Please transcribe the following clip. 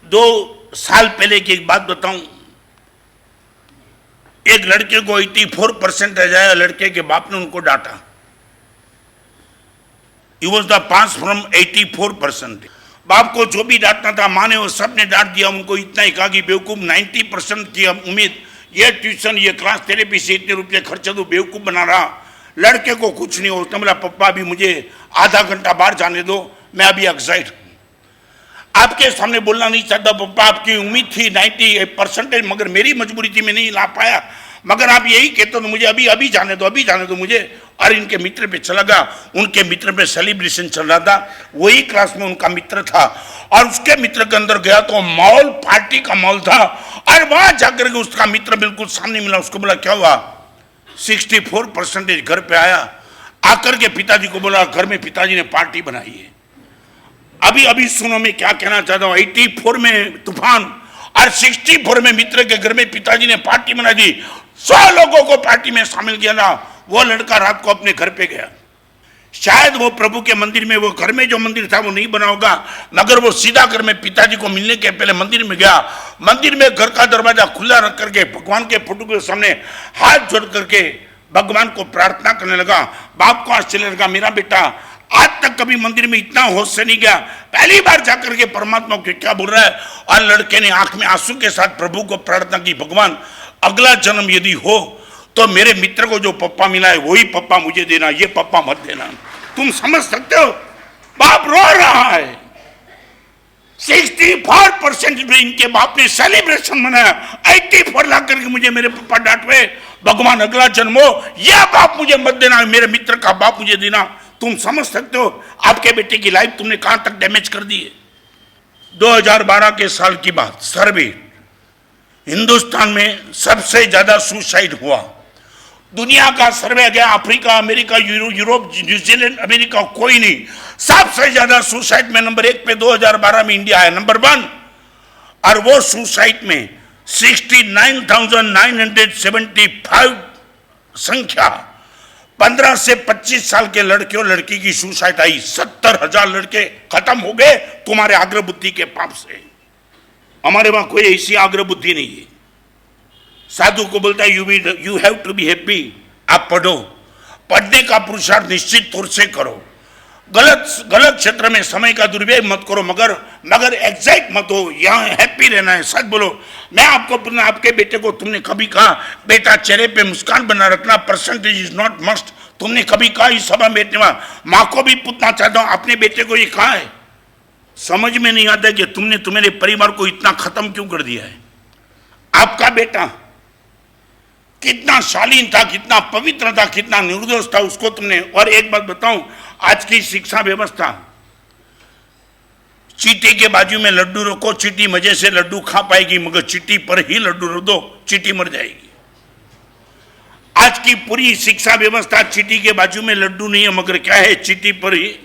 2 साल पहले की एक बात बताऊं, एक लड़के को 84% रह जाए, लड़के के बाप ने उनको डांटा। He was the pass from 84%। बाप को जो भी डांटना था माँ ने वो सब ने डांट दिया, उनको इतना ही कहा कि बेवकूफ 90% की उम्मीद, ये ट्यूशन ये क्लास थेरेपी से इतने रुपये खर्चा तो बेवकूफ बना रहा, लड़के को कुछ नहीं हो। उसने बोला पप्पा अभी मुझे आधा घंटा बाहर जाने दो, मैं अभी एक्साइट हूँ, आपके सामने बोलना नहीं चाहता पप्पा, आपकी उम्मीद थी 90%, मगर मेरी मजबूरी थी, मैं नहीं ला पाया, मगर आप यही कहते तो मुझे अभी अभी जाने दो मुझे। और इनके मित्र पे चला गया, उनके मित्र पे सेलिब्रेशन चल रहा था, वही क्लास में उनका मित्र था, और उसके मित्र के अंदर गया तो मॉल पार्टी का मॉल था, और वहां जाकर के उसका मित्र बिल्कुल सामने मिला, उसको बोला क्या हुआ, 64% घर पे आया, आकर के पिताजी को बोला घर में पिताजी ने पार्टी बनाई है। अभी अभी सुनो मैं क्या कहना चाहता हूँ, 84 में तूफान और 64 में मित्र के घर में पिताजी ने पार्टी बना दी, 100 लोगों को पार्टी में शामिल किया था। वो लड़का रात को अपने घर पे गया, शायद वो प्रभु के मंदिर में, वो घर में जो मंदिर था वो नहीं बना होगा, मगर वो सीधा घर में पिताजी को मिलने के पहले मंदिर में गया। मंदिर में घर का दरवाजा खुला रख करके भगवान के फोटो के सामने हाथ जोड़ करके भगवान को प्रार्थना करने लगा। बाप को आश्चर्य लगा, मेरा बेटा आज तक कभी मंदिर में इतना होश से नहीं गया, पहली बार जाकर के परमात्मा को क्या बोल रहा है। और लड़के ने आंख में आंसू के साथ प्रभु को प्रार्थना की, भगवान अगला जन्म यदि हो तो मेरे मित्र को जो पप्पा मिला है वही पप्पा मुझे देना, ये पप्पा मत देना। तुम समझ सकते हो, बाप रो रहा है। 64% में इनके बाप ने सेलिब्रेशन मनाया, 84 ला करके मुझे मेरे पप्पा डांटवे, भगवान अगला जन्म हो यह बाप मुझे मत देना, मेरे मित्र का बाप मुझे देना। तुम समझ सकते हो आपके बेटे की लाइफ तुमने कहां तक डैमेज कर दी है। 2012 के साल की बात, सर्वे, हिंदुस्तान में सबसे ज्यादा सुसाइड हुआ, दुनिया का सर्वे गया, Africa, America, Europe, New Zealand, America, कोई नहीं, सबसे ज्यादा सुसाइड में नंबर 1 पे 2012 में इंडिया है, नंबर 1। और वो सुसाइड में 69,975 संख्या 15 से 25 साल के लड़के और लड़की की सुसाइड आई। 70,000 लड़के खत्म हो गए तुम्हारे आग्रह बुद्धि के पाप से। हमारे वहां कोई ऐसी आग्रह बुद्धि नहीं है। साधु को बोलता है you have to be happy, आप पढ़ो, पढ़ने का पुरुषार्थ निश्चित तौर से करो, गलत क्षेत्र में समय का दुरुपयोग मत करो, मगर एग्जैक्ट मत हो, यहाँ हैप्पी रहना है, सच बोलो। मैं आपको, आपके बेटे को तुमने कभी कहा बेटा चेहरे पे मुस्कान बना रखना, परसेंटेज इज नॉट मस्ट, तुमने कभी कहा इस सभा में बैठने वाला? माँ को भी पूछना चाहता हूँ, अपने बेटे को ये कहा है? समझ में नहीं आता कि तुमने तुम्हारे परिवार को इतना खत्म क्यों कर दिया है। आपका बेटा कितना शालीन था, कितना पवित्र था, कितना निर्दोष था, उसको तुमने। और एक बात बताऊं, आज की शिक्षा व्यवस्था, चीटी के बाजू में लड्डू रखो, चीटी मजे से लड्डू खा पाएगी, मगर चीटी पर ही लड्डू रख दो, चीटी मर जाएगी। आज की पूरी शिक्षा व्यवस्था चीटी के बाजू में लड्डू नहीं है, मगर क्या है, चीटी पर ही